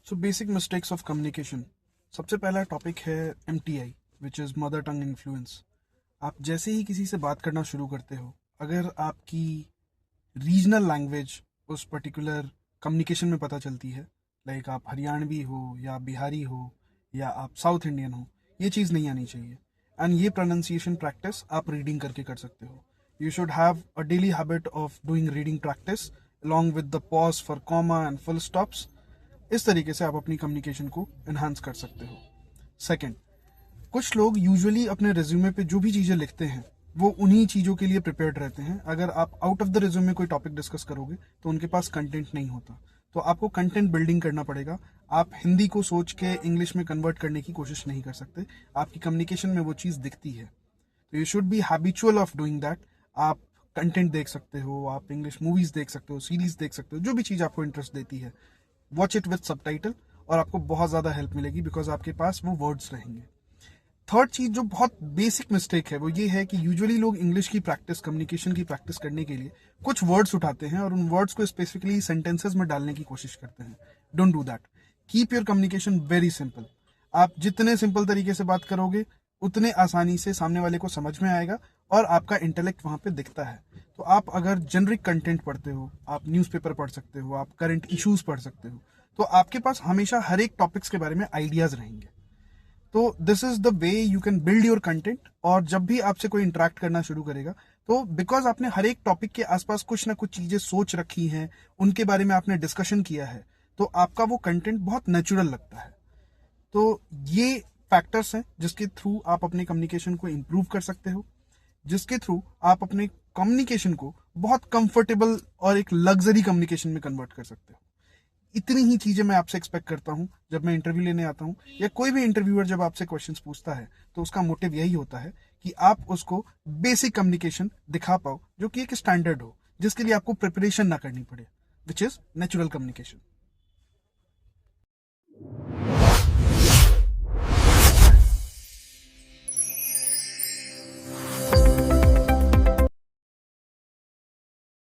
So basic mistakes of communication. सबसे पहला topic है MTI, which is mother tongue influence. आप जैसे ही किसी से बात करना शुरू करते हो, अगर आपकी रीजनल लैंग्वेज उस पर्टिकुलर कम्युनिकेशन में पता चलती है, लाइक आप हरियाणवी हो या बिहारी हो या आप साउथ इंडियन हो, ये चीज़ नहीं आनी चाहिए। एंड ये प्रोनाउंसिएशन प्रैक्टिस आप रीडिंग करके कर सकते हो। You should have a daily habit of doing reading practice along with the pause for comma and full stops। इस तरीके से आप अपनी कम्युनिकेशन को एनहांस कर सकते हो। सेकंड, कुछ लोग यूजुअली अपने रिज्यूमे पे जो भी चीज़ें लिखते हैं वो उन्हीं चीज़ों के लिए प्रिपेयर्ड रहते हैं। अगर आप आउट ऑफ द रिज्यूमे कोई टॉपिक डिस्कस करोगे तो उनके पास कंटेंट नहीं होता, तो आपको कंटेंट बिल्डिंग करना पड़ेगा। आप हिंदी को सोच के इंग्लिश में कन्वर्ट करने की कोशिश नहीं कर सकते, आपकी कम्युनिकेशन में वो चीज़ दिखती है। तो you should be habitual of doing that. आप कंटेंट देख सकते हो, आप इंग्लिश मूवीज देख सकते हो, सीरीज देख सकते हो, जो भी चीज़ आपको इंटरेस्ट देती है, वॉच इट विद सबटाइटल, और आपको बहुत ज़्यादा हेल्प मिलेगी बिकॉज आपके पास वो वर्ड्स रहेंगे। थर्ड चीज़ जो बहुत बेसिक मिस्टेक है वो ये है कि यूजुअली लोग इंग्लिश की प्रैक्टिस, कम्युनिकेशन की प्रैक्टिस करने के लिए कुछ वर्ड्स उठाते हैं और उन वर्ड्स को स्पेसिफिकली सेंटेंसेस में डालने की कोशिश करते हैं। Don't do that. Keep your communication very simple. आप जितने सिंपल तरीके से बात करोगे उतने आसानी से सामने वाले को समझ में आएगा और आपका इंटेलेक्ट वहां पे दिखता है। तो आप अगर जेनरिक कंटेंट पढ़ते हो, आप न्यूज़पेपर पढ़ सकते हो, आप करंट इश्यूज पढ़ सकते हो, तो आपके पास हमेशा हर एक टॉपिक्स के बारे में आइडियाज रहेंगे। तो this is the way you can build your content. और जब भी आपसे कोई इंटरेक्ट करना शुरू करेगा तो बिकॉज आपने हर एक टॉपिक के आसपास कुछ ना कुछ चीजें सोच रखी हैं, उनके बारे में आपने डिस्कशन किया है, तो आपका वो कंटेंट बहुत नेचुरल लगता है। तो ये फैक्टर्स हैं जिसके थ्रू आप अपने कम्युनिकेशन को इम्प्रूव कर सकते हो, जिसके थ्रू आप अपने कम्युनिकेशन को बहुत कंफर्टेबल और एक लग्जरी कम्युनिकेशन में कन्वर्ट कर सकते हो। इतनी ही चीजें मैं आपसे एक्सपेक्ट करता हूं जब मैं इंटरव्यू लेने आता हूं, या कोई भी इंटरव्यूअर जब आपसे क्वेश्चंस पूछता है तो उसका मोटिव यही होता है कि आप उसको बेसिक कम्युनिकेशन दिखा पाओ जो कि एक स्टैंडर्ड हो, जिसके लिए आपको प्रिपरेशन ना करनी पड़े, विच इज नेचुरल कम्युनिकेशन।